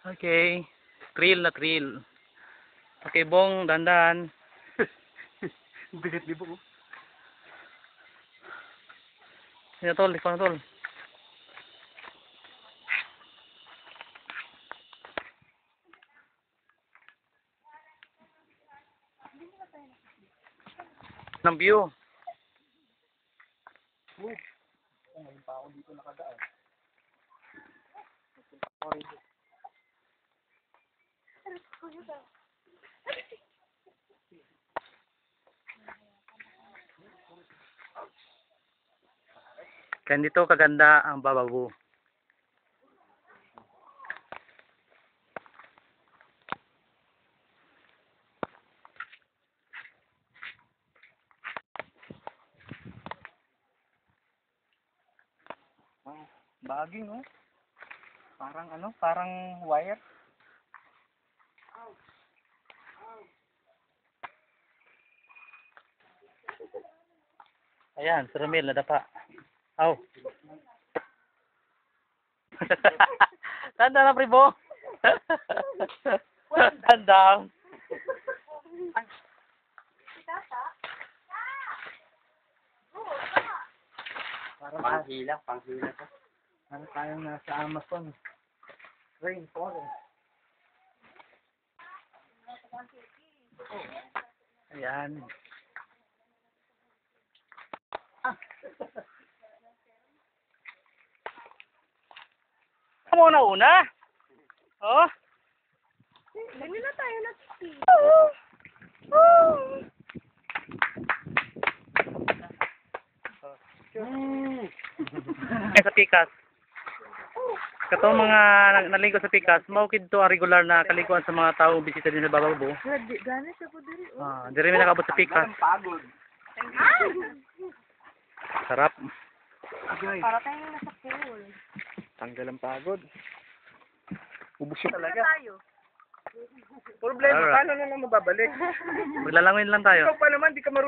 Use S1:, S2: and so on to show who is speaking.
S1: Okay. Thrill na thrill. Okay, Bong, dandan.
S2: Bigat di ba?
S1: Sige tol, ikaw na tol. Ng view.
S2: Ngayon pa ako dito nakadaan.
S1: Kaya dito kaganda ang Bababu.
S2: Baging, oh. Parang ano, parang wire.
S1: Ayan, si Romel nadapa. Aw. Tanda na pribo. Tanda.
S2: Parang panghila to. Ano tayong nasa Amazon. Rainforest.
S1: Ayan. Kamu na una? Oh?
S3: Hindi na tayo nag-ski.
S1: Sa Pikas. Kato mga naligo sa Pikas, maukid to ang regular na kaliguan sa mga tao bisita din sa Bababu.
S3: Gano'n siya po diri.
S1: Diri mi nakabot sa Pikas.
S2: Pagod.
S1: Sarap.
S3: Para tayong nasa pool.
S2: Tanggal ang pagod. Ubus yun
S3: Hindi
S2: talaga.
S3: na tayo.
S2: Problema,
S1: Alright.
S2: paano na lang mababalik?
S1: Maglalangwin lang tayo.
S2: Ikaw pa naman, di ka marunong.